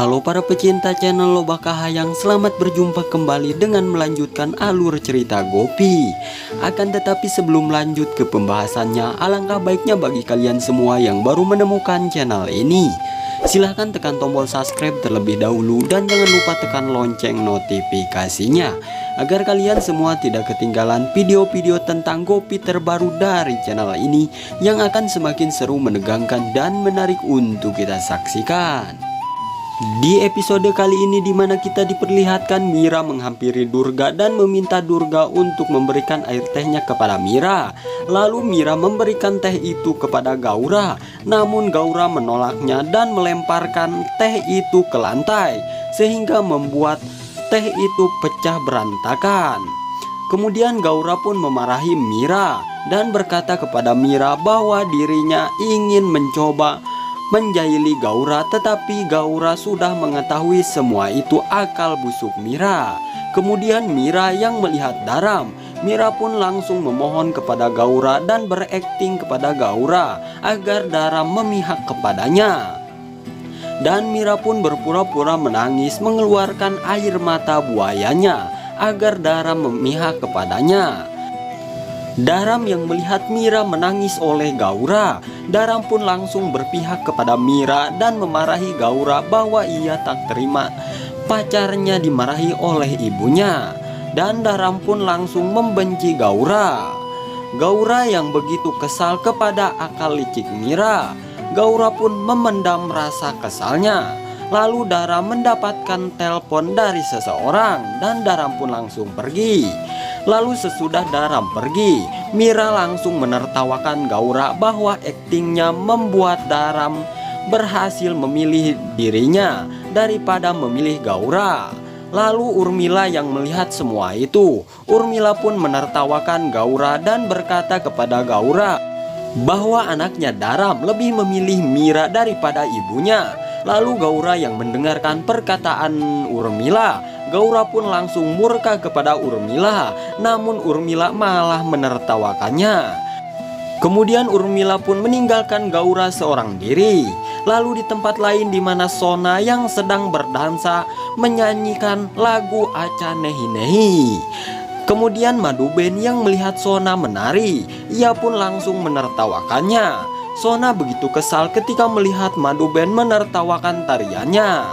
Halo para pecinta channel Lobak Kahayang, selamat berjumpa kembali dengan melanjutkan alur cerita Gopi. Akan tetapi sebelum lanjut ke pembahasannya, alangkah baiknya bagi kalian semua yang baru menemukan channel ini, silahkan tekan tombol subscribe terlebih dahulu dan jangan lupa tekan lonceng notifikasinya agar kalian semua tidak ketinggalan video-video tentang Gopi terbaru dari channel ini yang akan semakin seru, menegangkan, dan menarik untuk kita saksikan. Di episode kali ini dimana kita diperlihatkan Mira menghampiri Durga dan meminta Durga untuk memberikan air tehnya kepada Mira. Lalu Mira memberikan teh itu kepada Gaura, namun Gaura menolaknya dan melemparkan teh itu ke lantai sehingga membuat teh itu pecah berantakan. Kemudian Gaura pun memarahi Mira dan berkata kepada Mira bahwa dirinya ingin mencoba menjahili Gaura, tetapi Gaura sudah mengetahui semua itu akal busuk Mira. Kemudian Mira yang melihat Daram, Mira pun langsung memohon kepada Gaura dan berakting kepada Gaura agar Daram memihak kepadanya. Dan Mira pun berpura-pura menangis mengeluarkan air mata buayanya agar Daram memihak kepadanya. Daram yang melihat Mira menangis oleh Gaura, Daram pun langsung berpihak kepada Mira dan memarahi Gaura bahwa ia tak terima pacarnya dimarahi oleh ibunya. Dan Daram pun langsung membenci Gaura. Gaura yang begitu kesal kepada akal licik Mira, Gaura pun memendam rasa kesalnya. Lalu Daram mendapatkan telepon dari seseorang dan Daram pun langsung pergi. Lalu sesudah Daram pergi, Mira langsung menertawakan Gaura bahwa aktingnya membuat Daram berhasil memilih dirinya daripada memilih Gaura. Lalu Urmila yang melihat semua itu, Urmila pun menertawakan Gaura dan berkata kepada Gaura bahwa anaknya Daram lebih memilih Mira daripada ibunya. Lalu Gaura yang mendengarkan perkataan Urmila, Gaura pun langsung murka kepada Urmila, namun Urmila malah menertawakannya. Kemudian Urmila pun meninggalkan Gaura seorang diri. Lalu di tempat lain di mana Sona yang sedang berdansa menyanyikan lagu Aca Nehi Nehi. Kemudian Maduben yang melihat Sona menari, ia pun langsung menertawakannya. Sona begitu kesal ketika melihat Maduben menertawakan tariannya.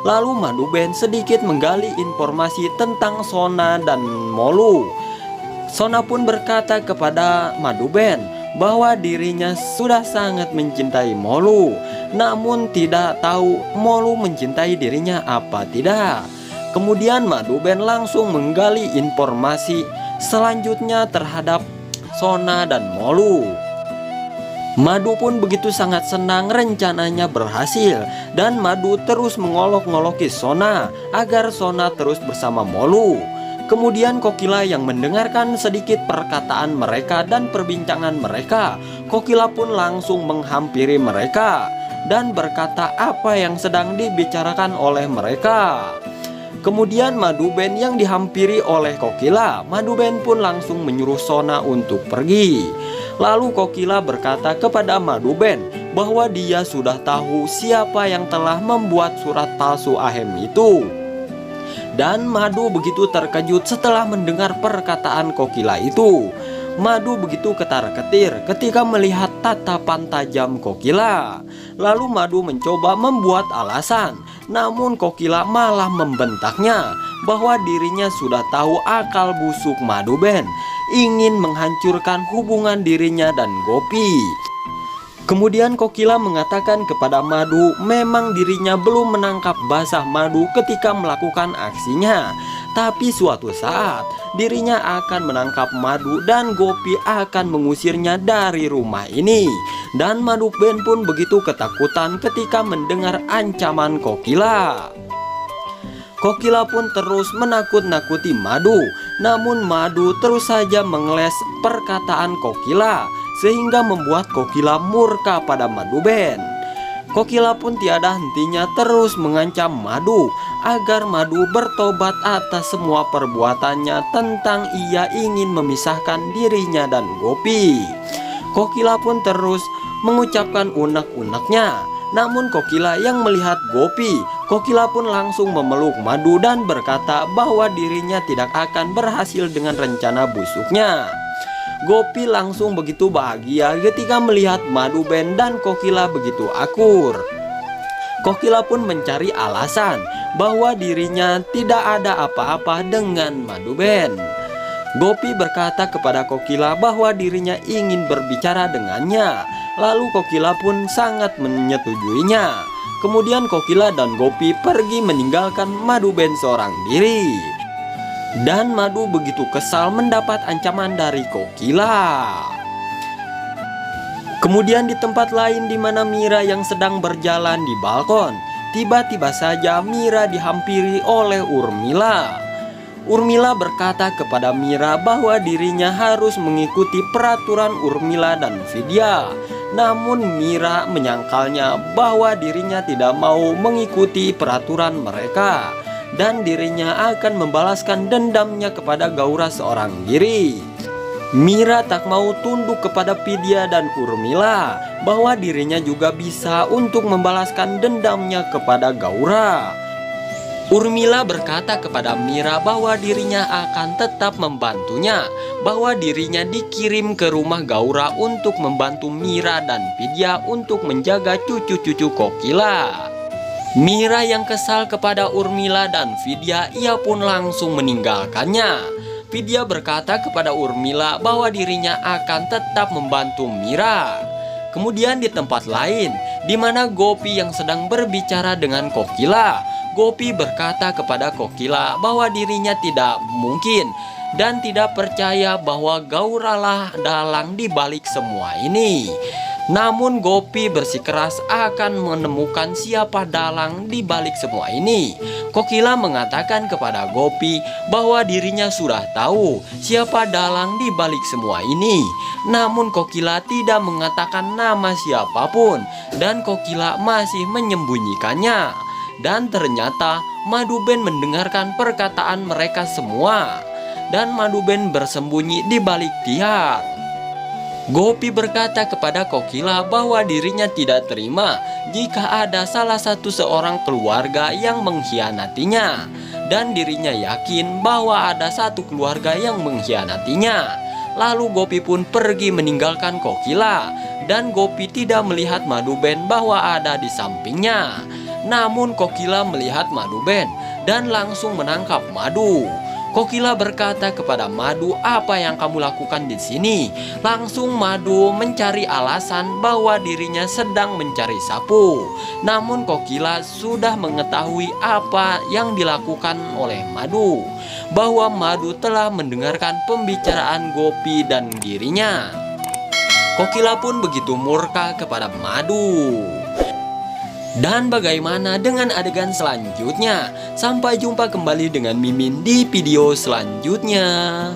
Lalu Maduben sedikit menggali informasi tentang Sona dan Molu. Sona pun berkata kepada Maduben bahwa dirinya sudah sangat mencintai Molu, namun tidak tahu Molu mencintai dirinya apa tidak. Kemudian Maduben langsung menggali informasi selanjutnya terhadap Sona dan Molu. Madu pun begitu sangat senang rencananya berhasil, dan Madu terus mengolok-ngoloki Sona agar Sona terus bersama Molu. Kemudian Kokila yang mendengarkan sedikit perkataan mereka dan perbincangan mereka, Kokila pun langsung menghampiri mereka dan berkata apa yang sedang dibicarakan oleh mereka. Kemudian Maduben yang dihampiri oleh Kokila, Maduben pun langsung menyuruh Sona untuk pergi. Lalu Kokila berkata kepada Maduben bahwa dia sudah tahu siapa yang telah membuat surat palsu Ahem itu. Dan Madu begitu terkejut setelah mendengar perkataan Kokila itu. Madu begitu ketar-ketir ketika melihat tatapan tajam Kokila. Lalu Madu mencoba membuat alasan, namun Kokila malah membentaknya bahwa dirinya sudah tahu akal busuk Maduben, ingin menghancurkan hubungan dirinya dan Gopi. Kemudian Kokila mengatakan kepada Madu memang dirinya belum menangkap basah Madu ketika melakukan aksinya, tapi suatu saat dirinya akan menangkap Madu dan Gopi akan mengusirnya dari rumah ini. Dan Maduben pun begitu ketakutan ketika mendengar ancaman Kokila. Kokila pun terus menakut-nakuti Madu, namun Madu terus saja mengeles perkataan Kokila sehingga membuat Kokila murka pada Maduben. Kokila pun tiada hentinya terus mengancam Madu agar Madu bertobat atas semua perbuatannya tentang ia ingin memisahkan dirinya dan Gopi. Kokila pun terus mengucapkan unek-uneknya Namun Kokila yang melihat Gopi, Kokila pun langsung memeluk Madu dan berkata bahwa dirinya tidak akan berhasil dengan rencana busuknya. Gopi langsung begitu bahagia ketika melihat Madhuben dan Kokila begitu akur. Kokila pun mencari alasan bahwa dirinya tidak ada apa-apa dengan Madhuben. Gopi berkata kepada Kokila bahwa dirinya ingin berbicara dengannya. Lalu Kokila pun sangat menyetujuinya. Kemudian Kokila dan Gopi pergi meninggalkan Madhuben seorang diri. Dan Madu begitu kesal mendapat ancaman dari Kokila. Kemudian di tempat lain di mana Mira yang sedang berjalan di balkon, tiba-tiba saja Mira dihampiri oleh Urmila. Urmila berkata kepada Mira bahwa dirinya harus mengikuti peraturan Urmila dan Vidya. Namun Mira menyangkalnya bahwa dirinya tidak mau mengikuti peraturan mereka dan dirinya akan membalaskan dendamnya kepada Gaura seorang diri. Mira tak mau tunduk kepada Vidya dan Urmila bahwa dirinya juga bisa untuk membalaskan dendamnya kepada Gaura. Urmila berkata kepada Mira bahwa dirinya akan tetap membantunya, bahwa dirinya dikirim ke rumah Gaura untuk membantu Mira dan Vidya untuk menjaga cucu-cucu Kokila. Mira yang kesal kepada Urmila dan Vidya, ia pun langsung meninggalkannya. Vidya berkata kepada Urmila bahwa dirinya akan tetap membantu Mira. Kemudian di tempat lain, di mana Gopi yang sedang berbicara dengan Kokila, Gopi berkata kepada Kokila bahwa dirinya tidak mungkin dan tidak percaya bahwa Gauralah dalang di balik semua ini. Namun Gopi bersikeras akan menemukan siapa dalang di balik semua ini. Kokila mengatakan kepada Gopi bahwa dirinya sudah tahu siapa dalang di balik semua ini. Namun Kokila tidak mengatakan nama siapapun dan Kokila masih menyembunyikannya. Dan ternyata Madhuben mendengarkan perkataan mereka semua. Dan Madhuben bersembunyi di balik tiang. Gopi berkata kepada Kokila bahwa dirinya tidak terima jika ada salah satu seorang keluarga yang mengkhianatinya. Dan dirinya yakin bahwa ada satu keluarga yang mengkhianatinya. Lalu Gopi pun pergi meninggalkan Kokila. Dan Gopi tidak melihat Madhuben bahwa ada di sampingnya. Namun Kokila melihat Madhuben dan langsung menangkap Madu. Kokila berkata kepada Madu, "Apa yang kamu lakukan di sini?" Langsung Madu mencari alasan bahwa dirinya sedang mencari sapu. Namun Kokila sudah mengetahui apa yang dilakukan oleh Madu, bahwa Madu telah mendengarkan pembicaraan Gopi dan dirinya. Kokila pun begitu murka kepada Madu. Dan bagaimana dengan adegan selanjutnya? Sampai jumpa kembali dengan Mimin di video selanjutnya.